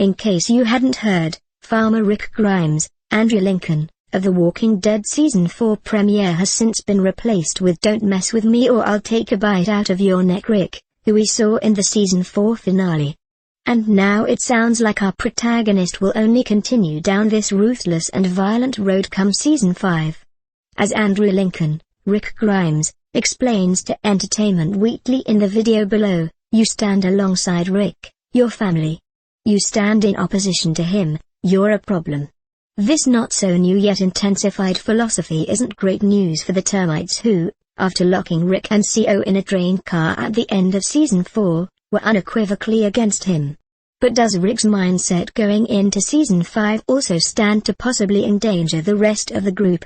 In case you hadn't heard, Farmer Rick Grimes, Andrew Lincoln, of The Walking Dead Season 4 premiere has since been replaced with "Don't Mess With Me or I'll Take a Bite Out of Your Neck" Rick, who we saw in the Season 4 finale. And now it sounds like our protagonist will only continue down this ruthless and violent road come Season 5. As Andrew Lincoln, Rick Grimes, explains to Entertainment Weekly in the video below, you stand alongside Rick, your family. You stand in opposition to him, you're a problem. This not-so-new yet intensified philosophy isn't great news for the termites who, after locking Rick and CO in a train car at the end of Season 4, were unequivocally against him. But does Rick's mindset going into Season 5 also stand to possibly endanger the rest of the group?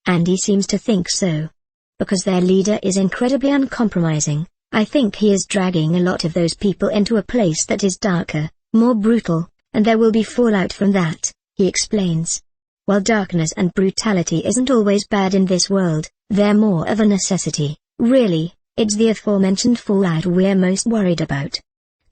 Andy seems to think so. Because their leader is incredibly uncompromising, I think he is dragging a lot of those people into a place that is darker, more brutal, and there will be fallout from that, he explains. While darkness and brutality isn't always bad in this world, they're more of a necessity. Really, it's the aforementioned fallout we're most worried about.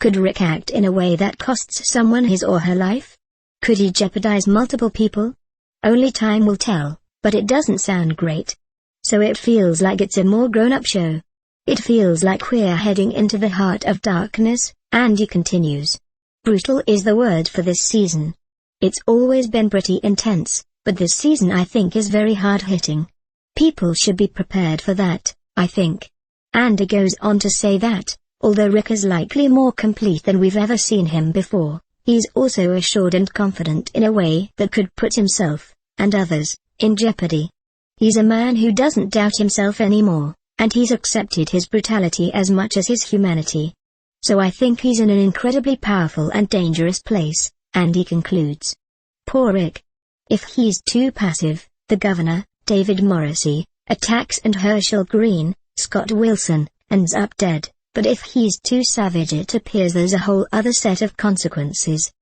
Could Rick act in a way that costs someone his or her life? Could he jeopardize multiple people? Only time will tell, but it doesn't sound great. So it feels like it's a more grown-up show. It feels like we're heading into the heart of darkness, Andy continues. Brutal is the word for this season. It's always been pretty intense, but this season I think is very hard-hitting. People should be prepared for that, I think. Andy goes on to say that, although Rick is likely more complete than we've ever seen him before, he's also assured and confident in a way that could put himself, and others, in jeopardy. He's a man who doesn't doubt himself anymore, and he's accepted his brutality as much as his humanity. So I think he's in an incredibly powerful and dangerous place, Andy concludes. Poor Rick. If he's too passive, the governor, David Morrissey, attacks and Herschel Green, Scott Wilson, ends up dead, but if he's too savage it appears there's a whole other set of consequences.